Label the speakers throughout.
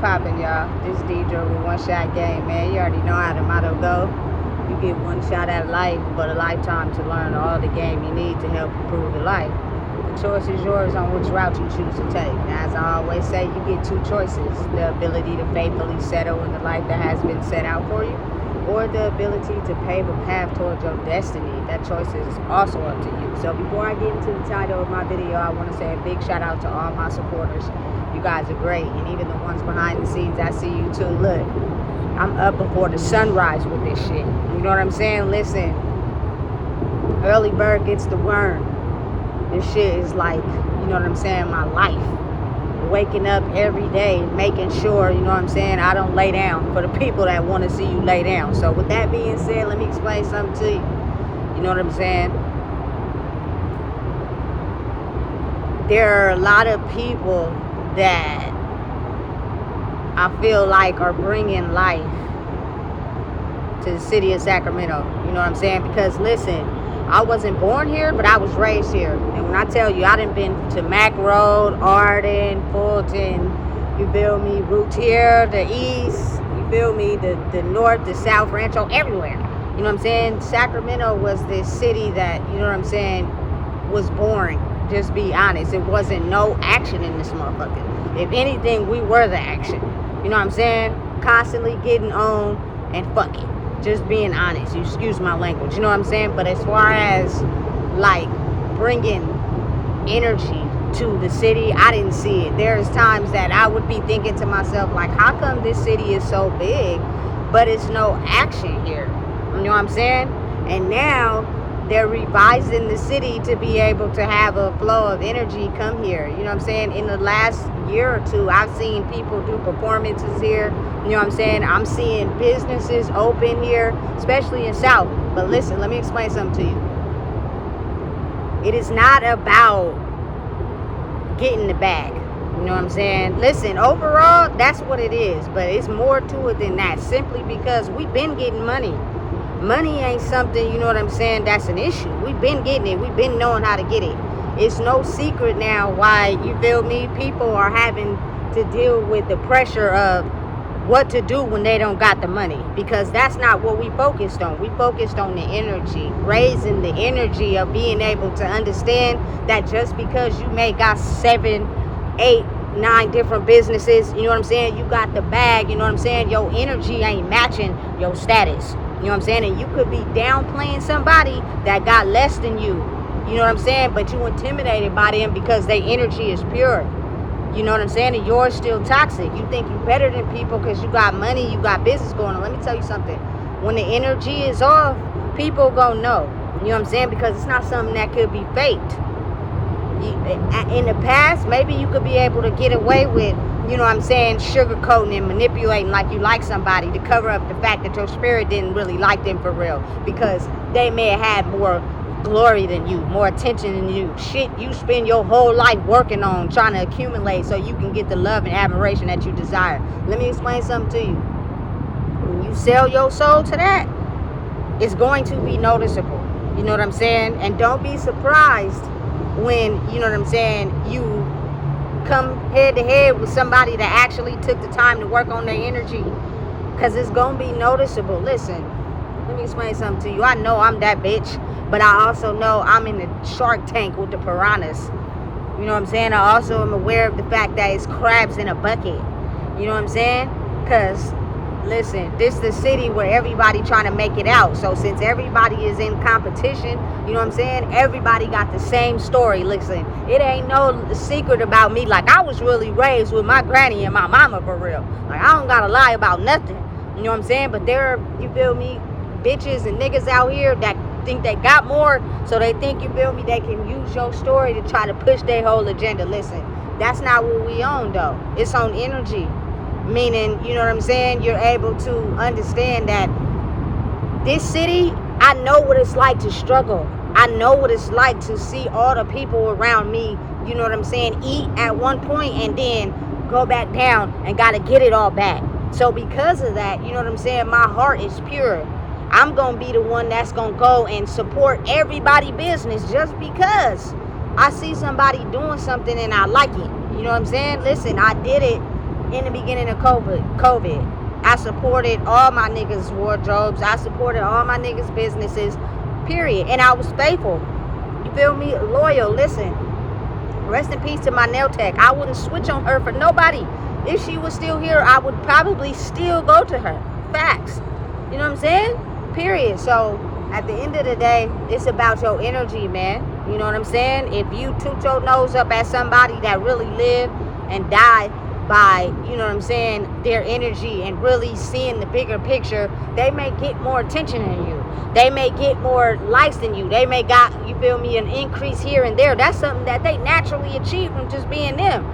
Speaker 1: Poppin', y'all. This Deidre with One Shot Game, man. You already know how the motto go. You get one shot at life, but a lifetime to learn all the game you need to help improve your life. The choice is yours on which route you choose to take. Now, as I always say, you get two choices: the ability to faithfully settle in the life that has been set out for you, or the ability to pave a path towards your destiny. That choice is also up to you. So before I get into the title of my video, I want to say a big shout out to all my supporters. You guys are great, and even the ones behind the scenes, I see you too. Look, I'm up before the sunrise with this shit. You know what I'm saying? Listen, early bird gets the worm. This shit is like, you know what I'm saying, my life. Waking up every day, making sure, you know what I'm saying, I don't lay down for the people that want to see you lay down. So with that being said, let me explain something to you. You know what I'm saying? There are a lot of people that I feel like are bringing life to the city of Sacramento. You know what I'm saying? Because listen, I wasn't born here, but I was raised here. And when I tell you, I done been to Mac Road, Arden, Fulton, you feel me, Routier, the East, you feel me, the North, the South, Rancho, everywhere. You know what I'm saying? Sacramento was this city that, you know what I'm saying, was boring. Just be honest. It wasn't no action in this motherfucker. If anything, we were the action. You know what I'm saying? Constantly getting on and fucking. Just being honest. You excuse my language. You know what I'm saying? But as far as like bringing energy to the city, I didn't see it. There's times that I would be thinking to myself, like, how come this city is so big, but it's no action here? You know what I'm saying? And now they're revising the city to be able to have a flow of energy come here. You know what I'm saying? In the last year or two, I've seen people do performances here. You know what I'm saying? I'm seeing businesses open here, especially in South. But listen, let me explain something to you. It is not about getting the bag. You know what I'm saying? Listen, overall, that's what it is. But it's more to it than that. Simply because we've been getting money. Money ain't something, you know what I'm saying, that's an issue. We've been getting it. We've been knowing how to get it. It's no secret now why, you feel me, people are having to deal with the pressure of what to do when they don't got the money. Because that's not what we focused on. We focused on the energy. Raising the energy of being able to understand that just because you may got 7, 8, 9 different businesses, you know what I'm saying, you got the bag, you know what I'm saying, your energy ain't matching your status. You know what I'm saying? And you could be downplaying somebody that got less than you. You know what I'm saying? But you intimidated by them because their energy is pure. You know what I'm saying? And yours still toxic. You think you're better than people because you got money, you got business going on. Let me tell you something. When the energy is off, people gonna know. You know what I'm saying? Because it's not something that could be faked. In the past, maybe you could be able to get away with, you know what I'm saying, sugarcoating and manipulating like you like somebody to cover up the fact that your spirit didn't really like them for real, because they may have had more glory than you, more attention than you. Shit you spend your whole life working on, trying to accumulate so you can get the love and admiration that you desire. Let me explain something to you. When you sell your soul to that, it's going to be noticeable. You know what I'm saying? And don't be surprised when, you know what I'm saying, you come head to head with somebody that actually took the time to work on their energy, because it's gonna be noticeable. Listen, let me explain something to you. I know I'm that bitch, but I also know I'm in the Shark Tank with the piranhas. You know what I'm saying? I also am aware of the fact that it's crabs in a bucket. You know what I'm saying? Because listen, this is the city where everybody trying to make it out. So since everybody is in competition, you know what I'm saying, everybody got the same story. Listen, it ain't no secret about me. Like, I was really raised with my granny and my mama for real. Like, I don't gotta lie about nothing. You know what I'm saying? But there are, you feel me, bitches and niggas out here that think they got more, so they think, you feel me, they can use your story to try to push their whole agenda. Listen, that's not what we own though. It's on energy. Meaning, you know what I'm saying, you're able to understand that this city, I know what it's like to struggle. I know what it's like to see all the people around me, you know what I'm saying, eat at one point and then go back down and got to get it all back. So because of that, you know what I'm saying, my heart is pure. I'm going to be the one that's going to go and support everybody business just because I see somebody doing something and I like it. You know what I'm saying? Listen, I did it in the beginning of COVID. I supported all my niggas' wardrobes. I supported all my niggas' businesses, period. And I was faithful. You feel me? Loyal. Listen, rest in peace to my nail tech. I wouldn't switch on her for nobody. If she was still here, I would probably still go to her. Facts. You know what I'm saying? Period. So at the end of the day, it's about your energy, man. You know what I'm saying? If you toot your nose up at somebody that really lived and died by, you know what I'm saying, their energy and really seeing the bigger picture, they may get more attention than you. They may get more likes than you. They may got, you feel me, an increase here and there. That's something that they naturally achieve from just being them.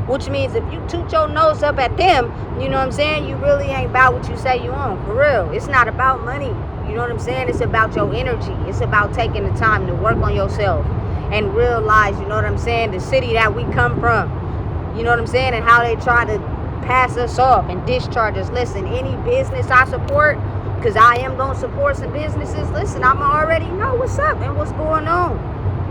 Speaker 1: Which means if you toot your nose up at them, you know what I'm saying, you really ain't about what you say you own. For real. It's not about money. You know what I'm saying? It's about your energy. It's about taking the time to work on yourself and realize, you know what I'm saying, the city that we come from. You know what I'm saying? And how they try to pass us off and discharge us. Listen, any business I support, because I am going to support some businesses, listen, I'm already know what's up and what's going on.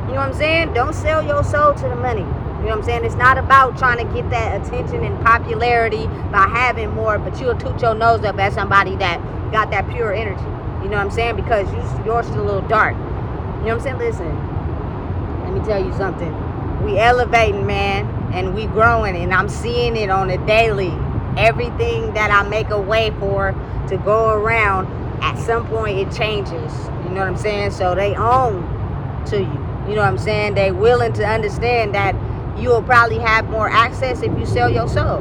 Speaker 1: You know what I'm saying? Don't sell your soul to the money. You know what I'm saying? It's not about trying to get that attention and popularity by having more, but you'll toot your nose up at somebody that got that pure energy. You know what I'm saying? Because yours is a little dark. You know what I'm saying? Listen, let me tell you something. We elevating, man, and we growing, and I'm seeing it on a daily. Everything that I make a way for to go around, at some point it changes. You know what I'm saying? So they own to you. You know what I'm saying? They willing to understand that you will probably have more access if you sell your soul.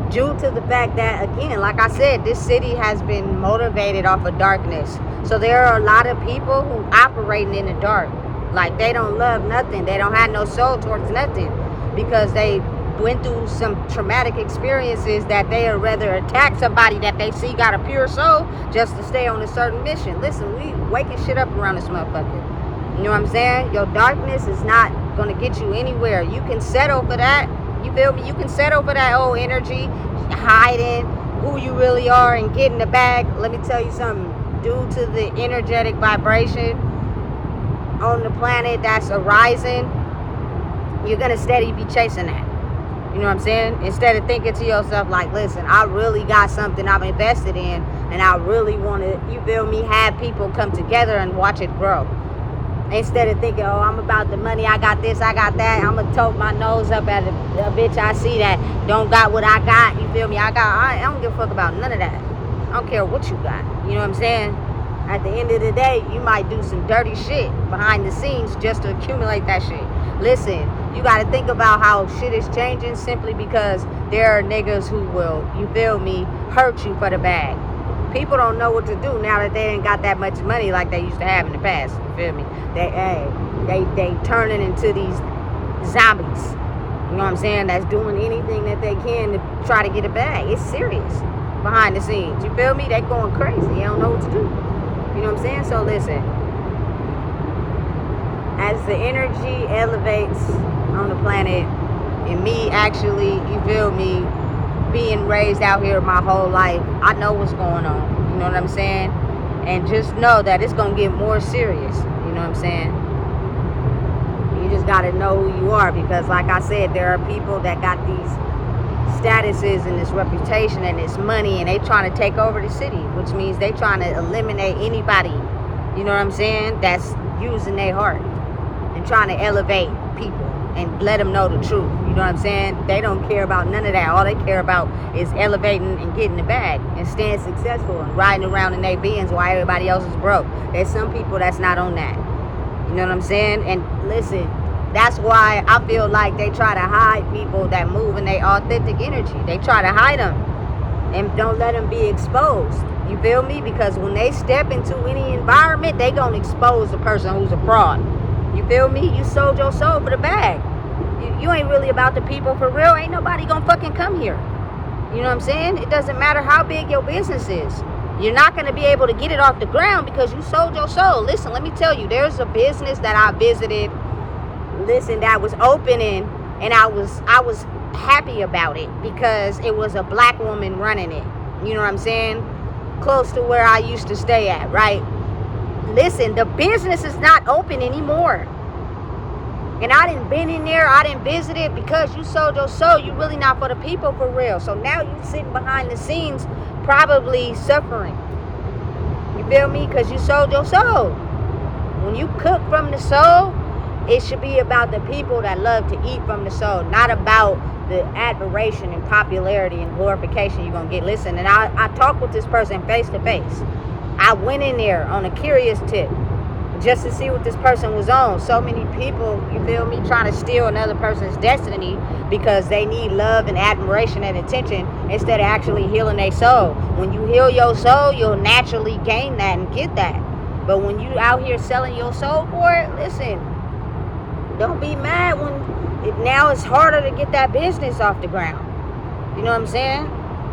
Speaker 1: Due to the fact that, again, like I said, this city has been motivated off of darkness. So there are a lot of people who operating in the dark. Like, they don't love nothing. They don't have no soul towards nothing. Because they went through some traumatic experiences that they would rather attack somebody that they see got a pure soul just to stay on a certain mission. Listen, we waking shit up around this motherfucker. You know what I'm saying? Your darkness is not going to get you anywhere. You can settle for that. You feel me? You can settle for that old energy, hiding who you really are and getting the bag. Let me tell you something. Due to the energetic vibration on the planet that's arising, you're going to steady be chasing that. You know what I'm saying? Instead of thinking to yourself like, listen, I really got something I've invested in and I really want to, you feel me, have people come together and watch it grow. Instead of thinking, oh, I'm about the money, I got this, I got that, I'm going to tote my nose up at a bitch I see that don't got what I got, you feel me? I don't give a fuck about none of that. I don't care what you got. You know what I'm saying? At the end of the day, you might do some dirty shit behind the scenes just to accumulate that shit. Listen, you got to think about how shit is changing simply because there are niggas who will, you feel me, hurt you for the bag. People don't know what to do now that they ain't got that much money like they used to have in the past. You feel me? They turning into these zombies. You know what I'm saying? That's doing anything that they can to try to get a bag. It's serious behind the scenes. You feel me? They going crazy. They don't know what to do. You know what I'm saying? So listen. As the energy elevates on the planet, and me actually, you feel me, being raised out here my whole life, I know what's going on. You know what I'm saying? And just know that it's going to get more serious. You know what I'm saying? You just got to know who you are, because like I said, there are people that got these statuses and this reputation and this money, and they trying to take over the city, which means they trying to eliminate anybody, you know what I'm saying, that's using their heart and trying to elevate people and let them know the truth. You know what I'm saying? They don't care about none of that. All they care about is elevating and getting the bag and staying successful and riding around in their Benz while everybody else is broke. There's some people that's not on that. You know what I'm saying? And listen, that's why I feel like they try to hide people that move in their authentic energy. They try to hide them and don't let them be exposed. You feel me? Because when they step into any environment, they gonna expose the person who's a fraud. You feel me? You sold your soul for the bag. You ain't really about the people for real. Ain't nobody gonna fucking come here. You know what I'm saying? It doesn't matter how big your business is. You're not gonna be able to get it off the ground because you sold your soul. Listen, let me tell you, there's a business that I visited, listen, that was opening, and I was happy about it because it was a black woman running it. You know what I'm saying? Close to where I used to stay at, right? Listen, the business is not open anymore. And I done been in there, I done visited. Because you sold your soul, you really not for the people for real. So now you sitting behind the scenes probably suffering. You feel me? Because you sold your soul. When you cook from the soul, it should be about the people that love to eat from the soul, not about the admiration and popularity and glorification you're going to get. Listen, and I talked with this person face to face. I went in there on a curious tip just to see what this person was on. So many people, you feel me, trying to steal another person's destiny because they need love and admiration and attention instead of actually healing their soul. When you heal your soul, you'll naturally gain that and get that. But when you out here selling your soul for it, listen, don't be mad when now it's harder to get that business off the ground. You know what I'm saying?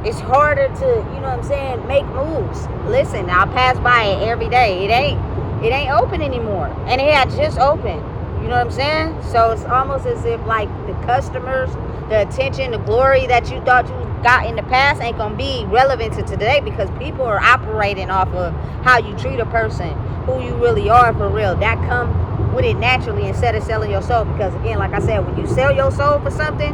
Speaker 1: It's harder to, you know what I'm saying, make moves. Listen, I pass by it every day. It ain't open anymore. And it had just opened. You know what I'm saying? So it's almost as if like the customers, the attention, the glory that you thought you got in the past ain't gonna be relevant to today, because people are operating off of how you treat a person, who you really are for real. That come with it naturally instead of selling your soul. Because again, like I said, when you sell your soul for something,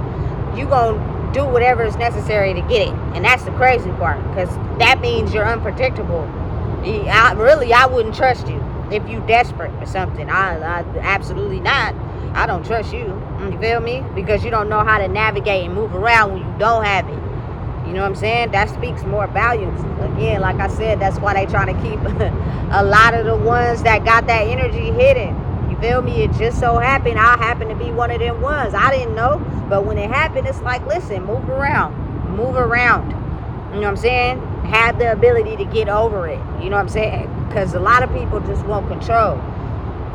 Speaker 1: you gonna do whatever is necessary to get it. And that's the crazy part, because that means you're unpredictable. I wouldn't trust you if you desperate for something. I absolutely not. I don't trust you. You feel me? Because you don't know how to navigate and move around when you don't have it. You know what I'm saying? That speaks more volumes. Again, like I said, that's why they trying to keep a lot of the ones that got that energy hidden. You feel me? It just so happened I happen to be one of them ones. I didn't know. But when it happened, it's like, listen, move around. Move around. You know what I'm saying? Have the ability to get over it. You know what I'm saying? Because a lot of people just want control.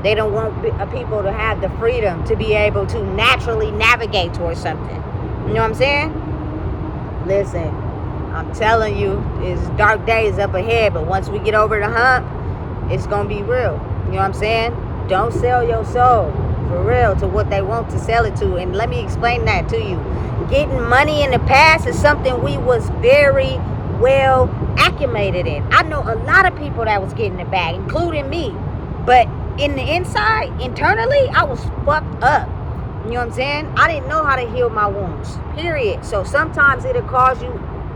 Speaker 1: They don't want people to have the freedom to be able to naturally navigate towards something. You know what I'm saying? Listen, I'm telling you, it's dark days up ahead, but once we get over the hump, it's going to be real. You know what I'm saying? Don't sell your soul, for real, to what they want to sell it to. And let me explain that to you. Getting money in the past is something we was very well acclimated in. I know a lot of people that was getting the bag, including me. But in the inside, internally, I was fucked up. You know what I'm saying? I didn't know how to heal my wounds, period. So sometimes it'll cause you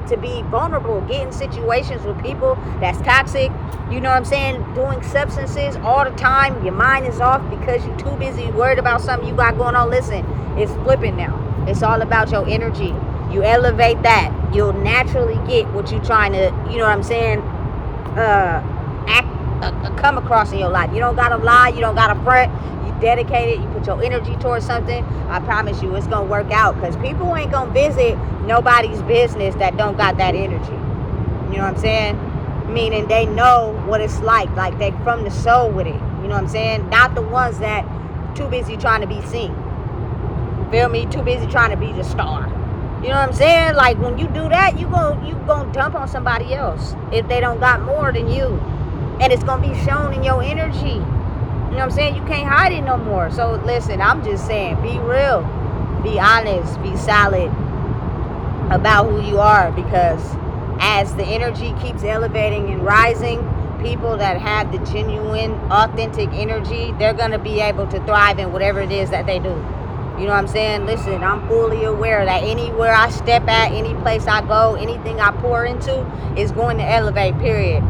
Speaker 1: to be vulnerable, get in situations with people that's toxic, you know what I'm saying, doing substances all the time. Your mind is off because you're too busy worried about something you got going on. Listen, it's flipping now. It's all about your energy. You elevate that, you'll naturally get what you're trying to, you know what I'm saying, come across in your life. You don't gotta lie, you don't gotta front. You dedicate it, you put your energy towards something. I promise you it's gonna work out, because people ain't gonna visit nobody's business that don't got that energy. You know what I'm saying? Meaning they know what it's like they from the soul with it. You know what I'm saying? Not the ones that too busy trying to be seen. Feel me? Too busy trying to be the star. You know what I'm saying? Like when you do that, you gonna dump on somebody else if they don't got more than you. And it's going to be shown in your energy. You know what I'm saying? You can't hide it no more. So listen, I'm just saying, be real. Be honest. Be solid about who you are. Because as the energy keeps elevating and rising, people that have the genuine, authentic energy, they're going to be able to thrive in whatever it is that they do. You know what I'm saying? Listen, I'm fully aware that anywhere I step at, any place I go, anything I pour into is going to elevate, period.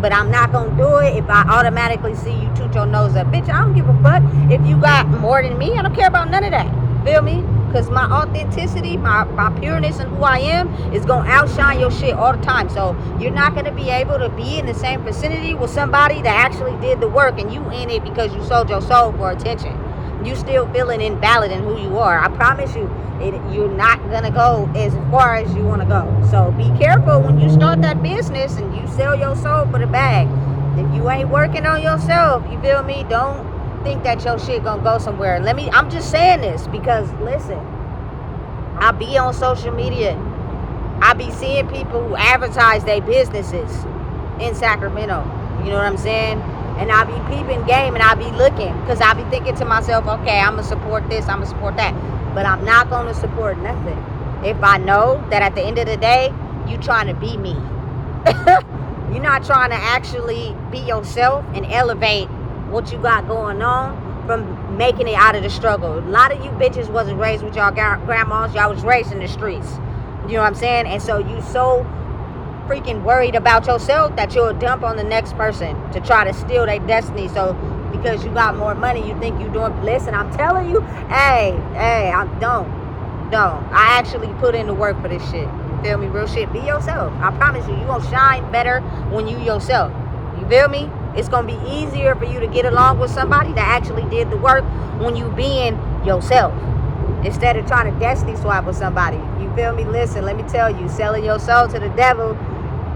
Speaker 1: But I'm not going to do it if I automatically see you toot your nose up. Bitch, I don't give a fuck if you got more than me. I don't care about none of that. Feel me? Because my authenticity, my pureness and who I am is going to outshine your shit all the time. So you're not going to be able to be in the same vicinity with somebody that actually did the work and you in it because you sold your soul for attention. You still feeling invalid in who you are. I promise you, you're not going to go as far as you want to go. So be careful when you start that business and you sell your soul for the bag. If you ain't working on yourself, you feel me? Don't think that your shit going to go somewhere. I'm just saying this because, listen, I be on social media. I be seeing people who advertise their businesses in Sacramento. You know what I'm saying? And I be peeping game and I be looking because I be thinking to myself, okay, I'm going to support this, I'm going to support that. But I'm not going to support nothing if I know that at the end of the day, you trying to be me. You're not trying to actually be yourself and elevate what you got going on from making it out of the struggle. A lot of you bitches wasn't raised with y'all grandmas. Y'all was raised in the streets. You know what I'm saying? And so you so freaking worried about yourself that you'll dump on the next person to try to steal their destiny. So because you got more money, you think you doing. Listen, I'm telling you, hey, don't. I actually put in the work for this shit. You feel me? Real shit. Be yourself. I promise you, you gonna shine better when you yourself. You feel me? It's gonna be easier for you to get along with somebody that actually did the work when you being yourself, instead of trying to destiny swap with somebody. You feel me? Listen, let me tell you, selling your soul to the devil,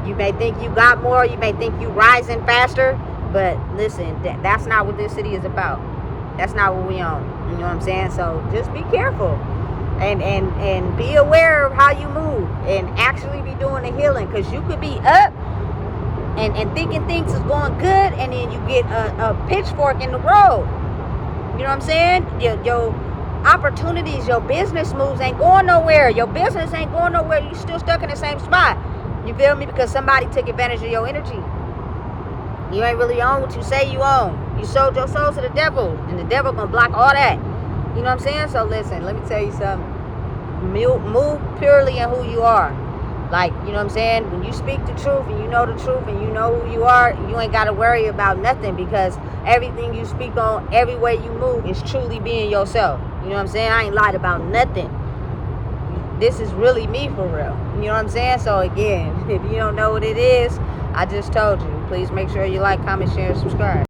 Speaker 1: you may think you got more, you may think you rising faster, but listen, that's not what this city is about. That's not what we own. You know what I'm saying? So just be careful and be aware of how you move and actually be doing the healing, because you could be up and thinking things is going good, and then you get a pitchfork in the road. You know what I'm saying? Your opportunities, your business moves ain't going nowhere. Your business ain't going nowhere. You still stuck in the same spot. You feel me? Because somebody took advantage of your energy. You ain't really own what you say you own. You sold your soul to the devil, and the devil gonna block all that. You know what I'm saying? So listen, let me tell you something. Move purely in who you are. Like, you know what I'm saying? When you speak the truth and you know the truth and you know who you are, you ain't got to worry about nothing, because everything you speak on, every way you move is truly being yourself. You know what I'm saying? I ain't lied about nothing. This is really me for real. You know what I'm saying? So again, if you don't know what it is, I just told you. Please make sure you like, comment, share, and subscribe.